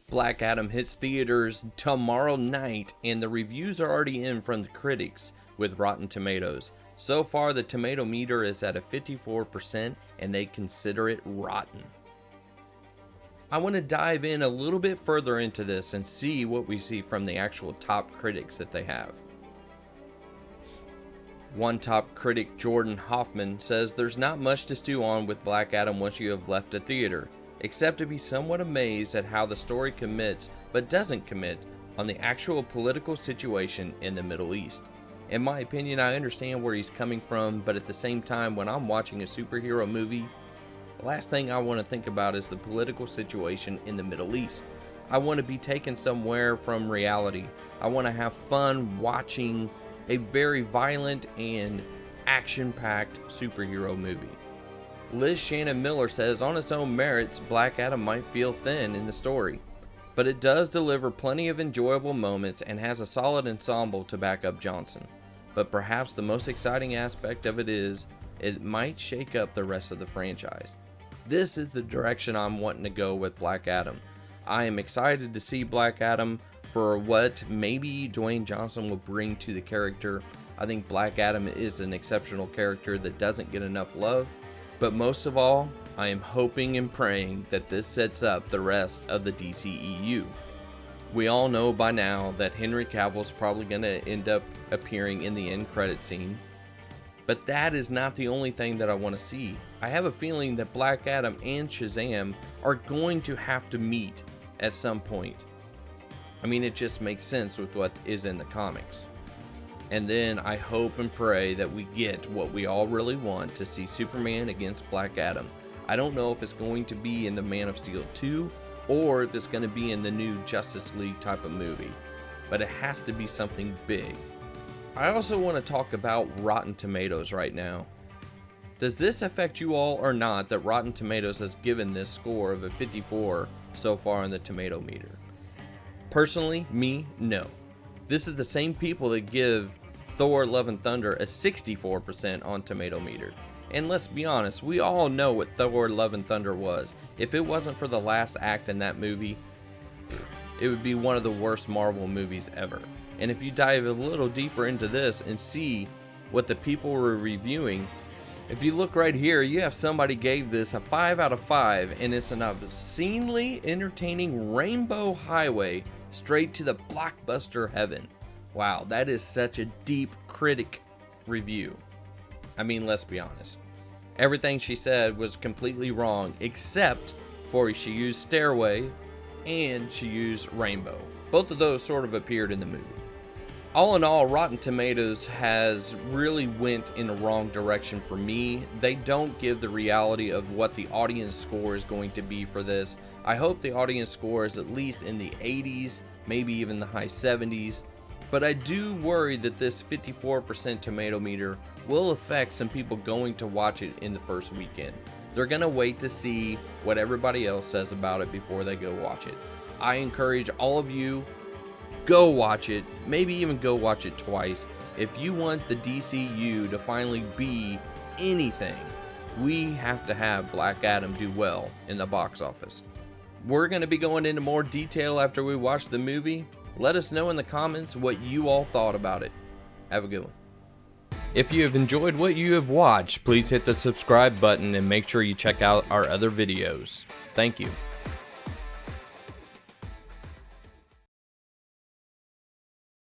Black Adam hits theaters tomorrow night, and the reviews are already in from the critics with Rotten Tomatoes. So far, the tomato meter is at a 54%, and they consider it rotten. I want to dive in a little bit further into this and see what we see from the actual top critics that they have. One top critic, Jordan Hoffman, says there's not much to stew on with Black Adam once you have left a theater, except to be somewhat amazed at how the story commits, but doesn't commit, on the actual political situation in the Middle East. In my opinion, I understand where he's coming from, but at the same time, when I'm watching a superhero movie, the last thing I want to think about is the political situation in the Middle East. I want to be taken somewhere from reality. I want to have fun watching a very violent and action-packed superhero movie. Liz Shannon Miller says, on its own merits, Black Adam might feel thin in the story, but it does deliver plenty of enjoyable moments and has a solid ensemble to back up Johnson. But perhaps the most exciting aspect of it is, it might shake up the rest of the franchise. This is the direction I'm wanting to go with Black Adam. I am excited to see Black Adam for what maybe Dwayne Johnson will bring to the character. I think Black Adam is an exceptional character that doesn't get enough love. But most of all, I am hoping and praying that this sets up the rest of the DCEU. We all know by now that Henry Cavill's probably going to end up appearing in the end credit scene. But that is not the only thing that I want to see. I have a feeling that Black Adam and Shazam are going to have to meet at some point. I mean, it just makes sense with what is in the comics. And then I hope and pray that we get what we all really want to see, Superman against Black Adam. I don't know if it's going to be in the Man of Steel 2 or if it's going to be in the new Justice League type of movie. But it has to be something big. I also want to talk about Rotten Tomatoes right now. Does this affect you all or not that Rotten Tomatoes has given this score of a 54 so far on the tomato meter? Personally, me, no. This is the same people that give Thor Love and Thunder a 64% on tomato meter. And let's be honest, we all know what Thor Love and Thunder was. If it wasn't for the last act in that movie, it would be one of the worst Marvel movies ever. And if you dive a little deeper into this and see what the people were reviewing, if you look right here, you have somebody gave this a 5 out of 5, and it's an obscenely entertaining rainbow highway straight to the blockbuster heaven. Wow, that is such a deep critic review. I mean, let's be honest. Everything she said was completely wrong, except for she used Stairway and she used Rainbow. Both of those sort of appeared in the movie. All in all, Rotten Tomatoes has really went in the wrong direction for me. They don't give the reality of what the audience score is going to be for this. I hope the audience score is at least in the 80s, maybe even the high 70s. But I do worry that this 54% tomato meter will affect some people going to watch it in the first weekend. They're going to wait to see what everybody else says about it before they go watch it. I encourage all of you, go watch it, maybe even go watch it twice. If you want the DCU to finally be anything, we have to have Black Adam do well in the box office. We're going to be going into more detail after we watch the movie. Let us know in the comments what you all thought about it. Have a good one. If you have enjoyed what you have watched, please hit the subscribe button and make sure you check out our other videos. Thank you.